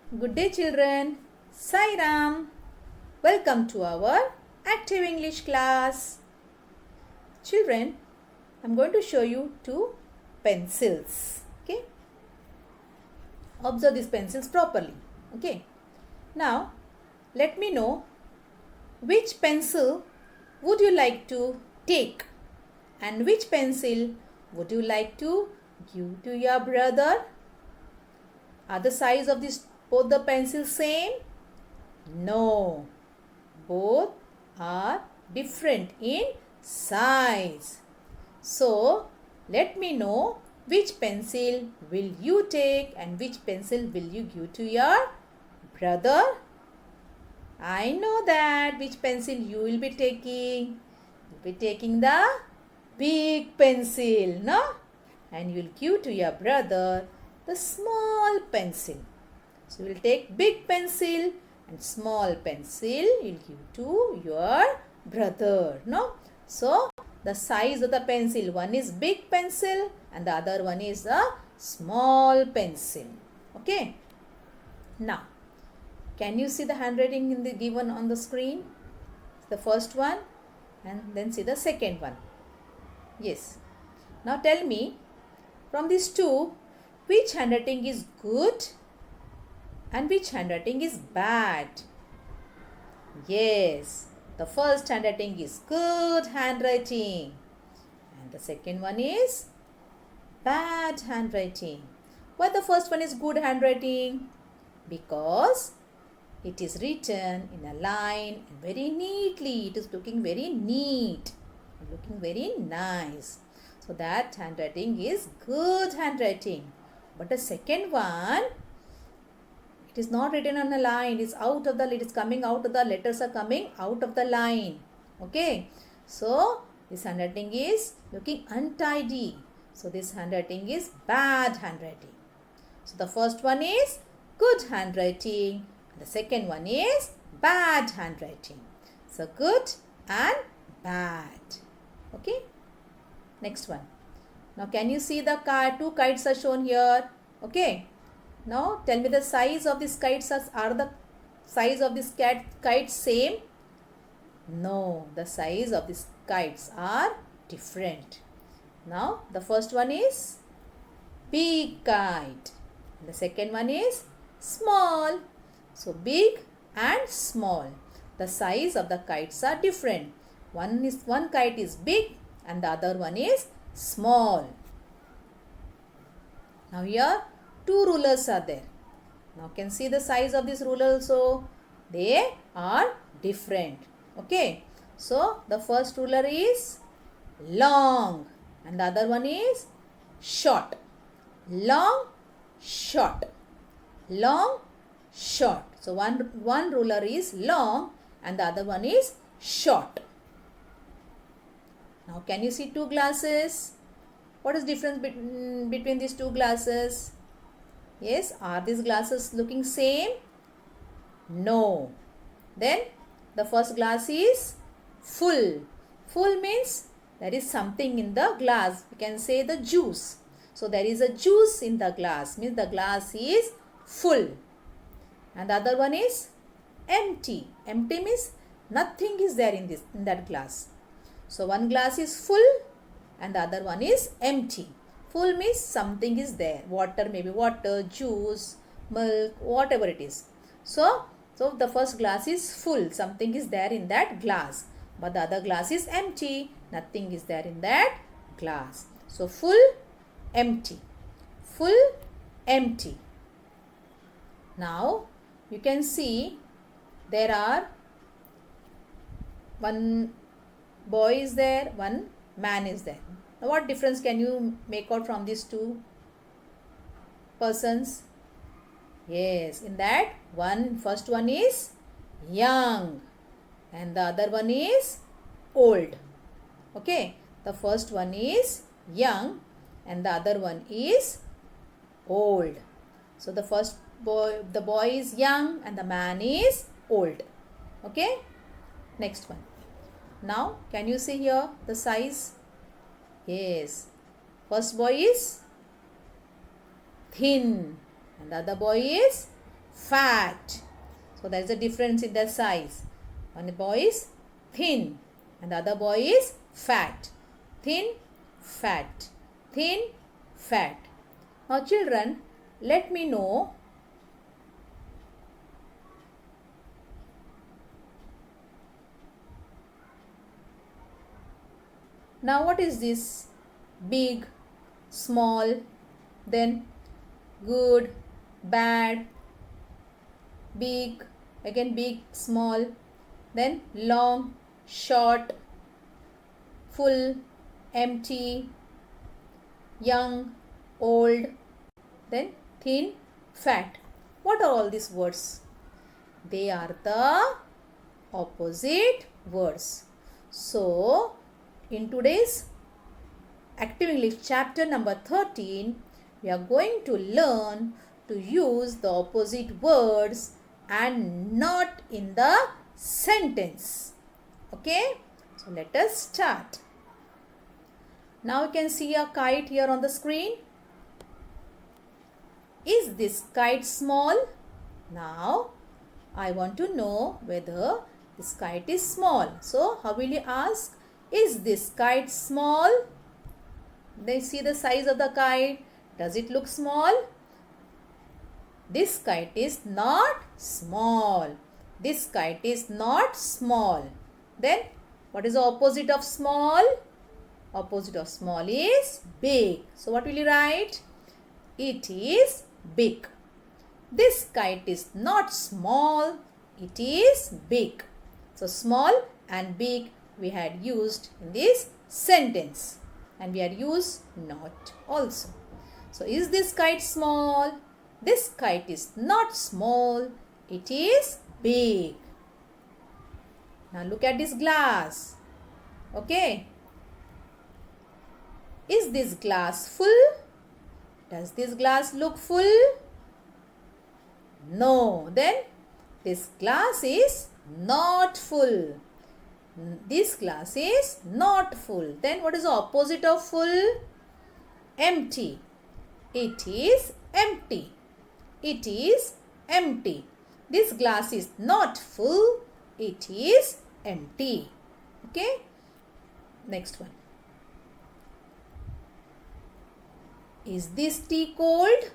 Good day, children. Sai Ram. Welcome to our active English class. Children, I'm going to show you two pencils. Okay. Observe these pencils properly. Okay. Now, let me know which pencil would you like to take and which pencil would you like to give to your brother? Are the size of both the pencils same? No, both are different in size. So, let me know which pencil will you take and which pencil will you give to your brother? I know that which pencil you will be taking. You'll be taking the big pencil, no? And you'll give to your brother the small pencil. So, you will take big pencil and small pencil you'll give to your brother, no? So, the size of the pencil, one is big pencil and the other one is a small pencil. Okay. Now, can you see the handwriting in the given on the screen? The first one and then see the second one. Yes. Now tell me, from these two, which handwriting is good and which handwriting is bad? Yes, the first handwriting is good handwriting and the second one is bad handwriting. Why the first one is good handwriting? Because it is written in a line and very neatly. It is looking very neat, looking very nice. So that handwriting is good handwriting. But the second one, it is not written on a line. It is coming out of the letters are coming out of the line. Okay. So this handwriting is looking untidy. So this handwriting is bad handwriting. So the first one is good handwriting. The second one is bad handwriting. So good and bad. Okay. Next one. Now can you see the two kites are shown here? Okay. Now tell me the size of these kites. Are the size of these kites same? No. The size of these kites are different. Now the first one is big kite. The second one is small. So big and small. The size of the kites are different. One kite is big and the other one is small. Now here two rulers are there. Now can see the size of this ruler also. They are different. Okay. So the first ruler is long and the other one is short. Long, short. Long, short. So one ruler is long and the other one is short. Now can you see two glasses? What is difference between these two glasses? Yes, are these glasses looking same? No. Then the first glass is full. Full means there is something in the glass. We can say the juice. So there is a juice in the glass, means the glass is full. And the other one is empty. Empty means nothing is there in that glass. So one glass is full and the other one is empty. Full means something is there. Water, maybe water, juice, milk, whatever it is. So the first glass is full. Something is there in that glass. But the other glass is empty. Nothing is there in that glass. So full, empty. Full, empty. Now you can see there are one boy is there, one man is there. Now what difference can you make out from these two persons? Yes, in that first one is young and the other one is old. Okay, the first one is young and the other one is old. So the boy is young and the man is old. Okay, next one. Now can you see here the size? Yes, first boy is thin and the other boy is fat. So there is a difference in their size. One boy is thin and the other boy is fat. Thin, fat. Thin, fat. Now children, let me know now what is this? Big, small, then good, bad, big, again big, small, then long, short, full, empty, young, old, then thin, fat. What are all these words? They are the opposite words. So, in today's Active English chapter number 13, we are going to learn to use the opposite words and not in the sentence. Okay? So, let us start. Now you can see a kite here on the screen. Is this kite small? Now, I want to know whether this kite is small. So, how will you ask? Is this kite small? They see the size of the kite. Does it look small? This kite is not small. This kite is not small. Then, what is the opposite of small? Opposite of small is big. So, what will you write? It is big. This kite is not small. It is big. So, small and big we had used in this sentence. And we had used not also. So, is this kite small? This kite is not small. It is big. Now, look at this glass. Okay. Is this glass full? Does this glass look full? No. Then this glass is not full. This glass is not full. Then what is the opposite of full? Empty. It is empty. It is empty. This glass is not full. It is empty. Okay. Next one. Is this tea cold?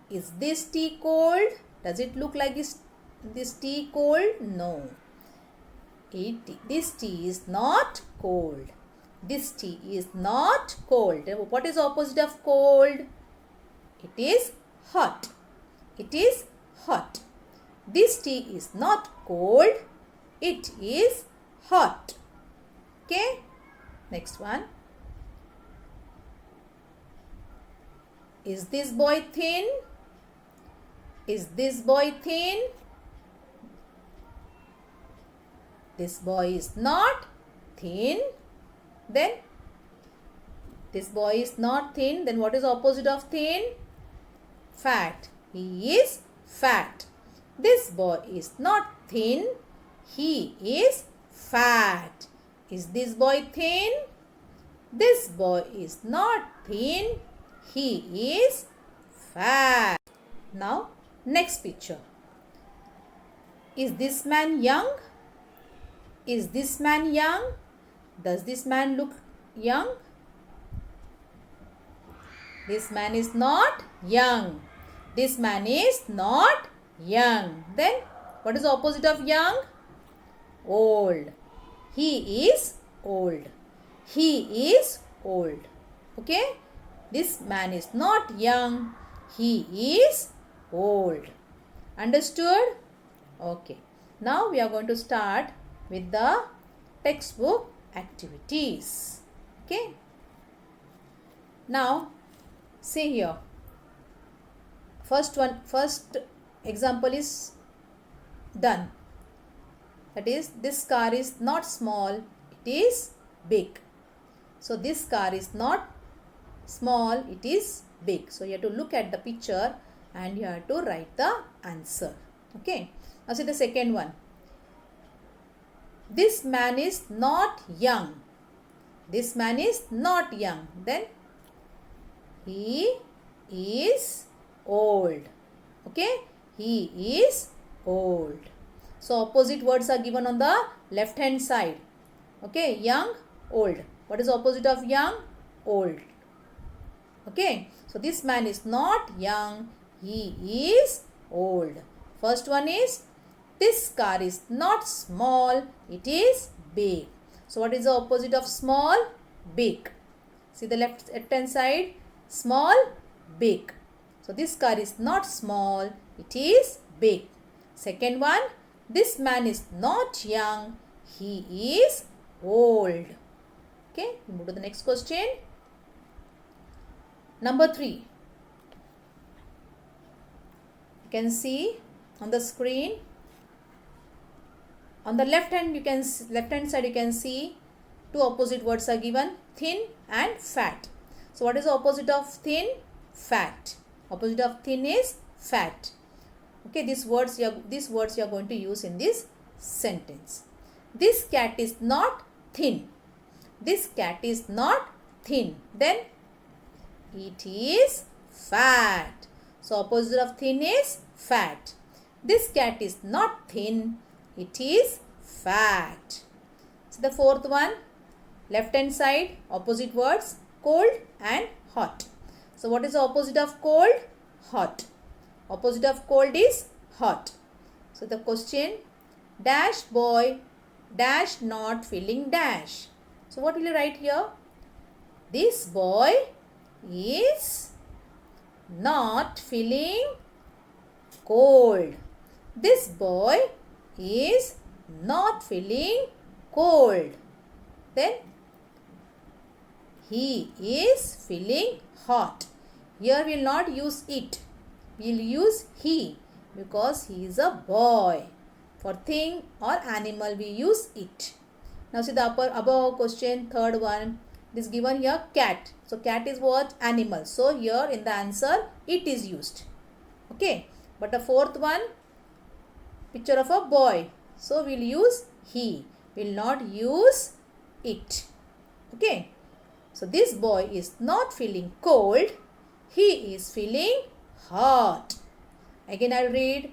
Is this tea cold? Does it look like this tea cold? No. This tea is not cold. This tea is not cold. What is opposite of cold? It is hot. It is hot. This tea is not cold. It is hot. Okay. Next one. Is this boy thin? Is this boy thin? This boy is not thin. Then this boy is not thin. Then what is opposite of thin? Fat. He is fat. This boy is not thin. He is fat. Is this boy thin? This boy is not thin. He is fat. Now, next picture. Is this man young? Is this man young? Does this man look young? This man is not young. This man is not young. Then, what is the opposite of young? Old. He is old. He is old. Okay? This man is not young. He is old. Understood? Okay. Now we are going to start with the textbook activities. Okay. Now, see here. First example is done. That is, this car is not small. It is big. So, this car is not small. It is big. So, you have to look at the picture and you have to write the answer. Okay. Now, see the second one. This man is not young. This man is not young. Then he is old. Okay. He is old. So opposite words are given on the left hand side. Okay, young, old. What is opposite of young? Old. Okay, so this man is not young, he is old. First one is, this car is not small, it is big. So what is the opposite of small? Big. See the left hand side, small, big. So this car is not small, it is big. Second one, this man is not young, he is old. Okay, we move to the next question. Number 3. You can see on the screen. On the left hand side you can see two opposite words are given, thin and fat. So what is the opposite of thin? Fat. Opposite of thin is fat. Okay, these words you are going to use in this sentence. This cat is not thin. This cat is not thin. Then it is fat. So opposite of thin is fat. This cat is not thin. It is fat. So the fourth one, left hand side, opposite words, cold and hot. So what is the opposite of cold? Hot. Opposite of cold is hot. So the question, dash boy, dash not feeling dash. So what will you write here? This boy is not feeling cold. This boy is not feeling cold. Then he is feeling hot. Here we will not use it. We will use he because he is a boy. For thing or animal we use it. Now see the above question, third one. It is given here cat. So cat is what? Animal. So here in the answer it is used. Okay. But the fourth one, picture of a boy. So we will use he. We will not use it. Okay. So this boy is not feeling cold. He is feeling hot. Again I will read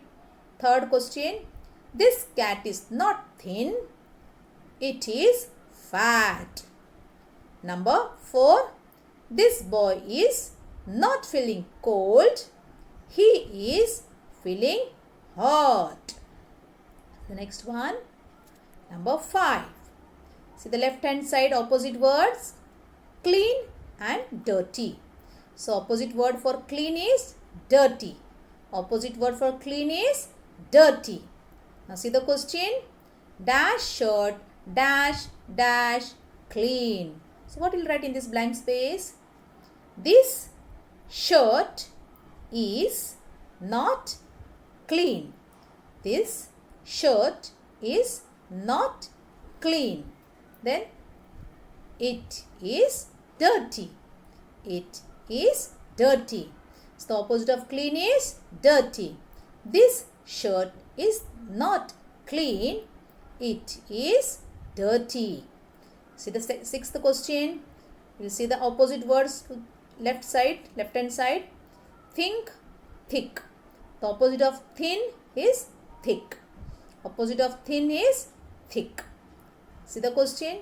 third question. This cat is not thin. It is fat. Number 4. This boy is not feeling cold. He is feeling hot. The next one. Number 5. See the left hand side opposite words. Clean and dirty. So opposite word for clean is dirty. Opposite word for clean is dirty. Now see the question. Dash shirt, dash, dash, clean. So what will you write in this blank space? This shirt is not clean. This shirt is not clean. Then it is dirty. It is dirty. So the opposite of clean is dirty. This shirt is not clean. It is dirty. See the sixth question. We will see the opposite words to left hand side. Think, thick. The opposite of thin is thick. Opposite of thin is thick. See the question.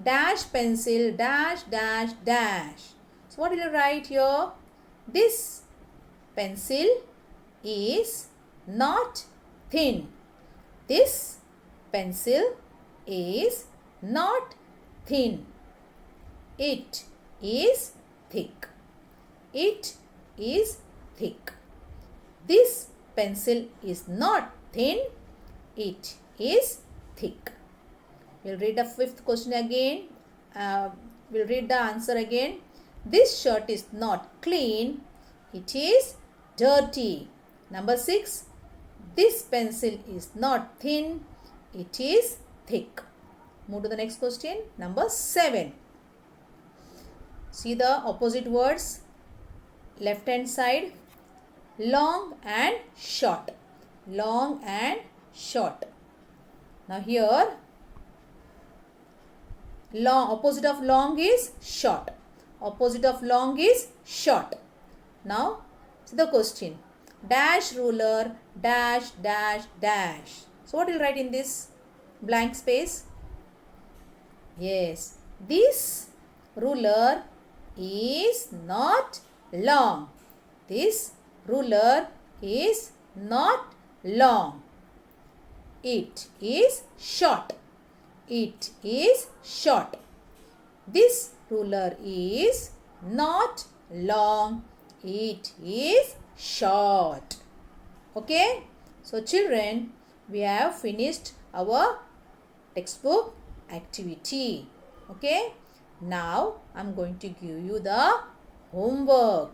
Dash pencil, dash, dash, dash. So what will you write here? This pencil is not thin. This pencil is not thin. It is thick. It is thick. This pencil is not thin. It is thick. We'll read the fifth question again. We'll read the answer again. This shirt is not clean. It is dirty. Number 6. This pencil is not thin. It is thick. Move to the next question. Number 7. See the opposite words. Left hand side. Long and short. Long and short. Now here, long, opposite of long is short. Opposite of long is short. Now see the question. Dash ruler, dash dash dash. So what will you write in this blank space? Yes, this ruler is not long. This ruler is not long. It is short. It is short. This ruler is not long. It is short. Okay. So children, we have finished our textbook activity. Okay. Now I am going to give you the homework.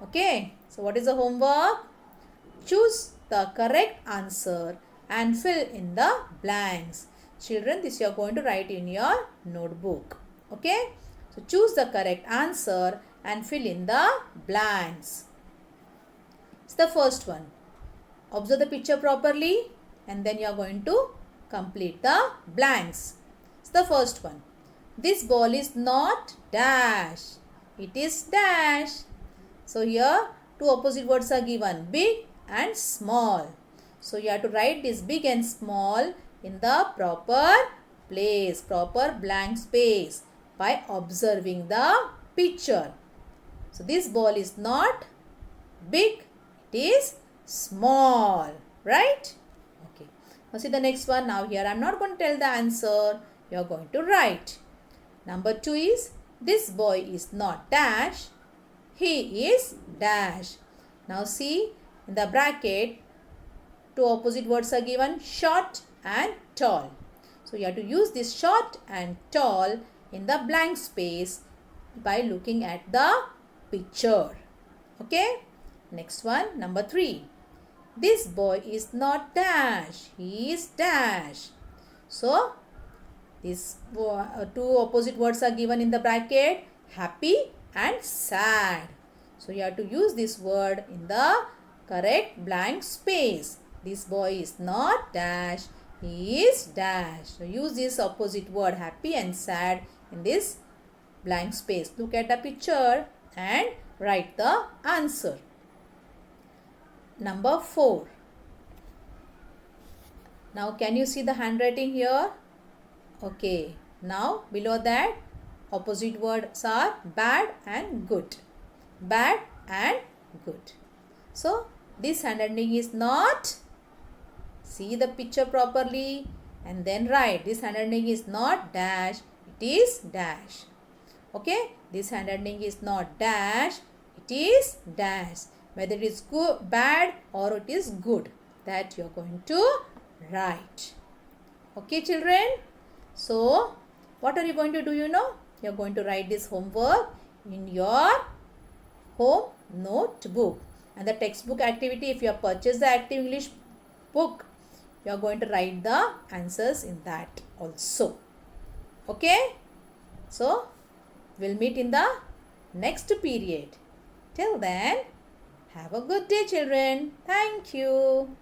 Okay. So what is the homework? Choose the correct answer and fill in the blanks. Children, this you are going to write in your notebook. Okay. So choose the correct answer and fill in the blanks. It's the first one. Observe the picture properly and then you are going to complete the blanks. It's the first one. This ball is not dash. It is dash. So here two opposite words are given, big and small. So you have to write this big and small in the proper place, proper blank space by observing the picture. So this ball is not big, it is small, right? Okay. Now see the next one. Now here I am not going to tell the answer. You are going to write. Number 2 is, this boy is not dash, he is dash. Now see in the bracket, two opposite words are given, short and tall. So you have to use this short and tall in the blank space by looking at the picture. Okay. Next one, number 3. This boy is not dash, he is dash. So these two opposite words are given in the bracket, happy and sad. So you have to use this word in the correct blank space. This boy is not dash, he is dash. So use this opposite word, happy and sad, in this blank space. Look at the picture and write the answer. Number 4. Now can you see the handwriting here? Okay. Now below that, opposite words are bad and good. Bad and good. So this handwriting is not, see the picture properly and then write. This handwriting is not dash, it is dash. Okay. This handwriting is not dash, it is dash. Whether it is good, bad or it is good, that you are going to write. Okay children. So what are you going to do, you know? You are going to write this homework in your home notebook. And the textbook activity, if you have purchased the Active English book, you are going to write the answers in that also. Okay? So we'll meet in the next period. Till then, have a good day children. Thank you.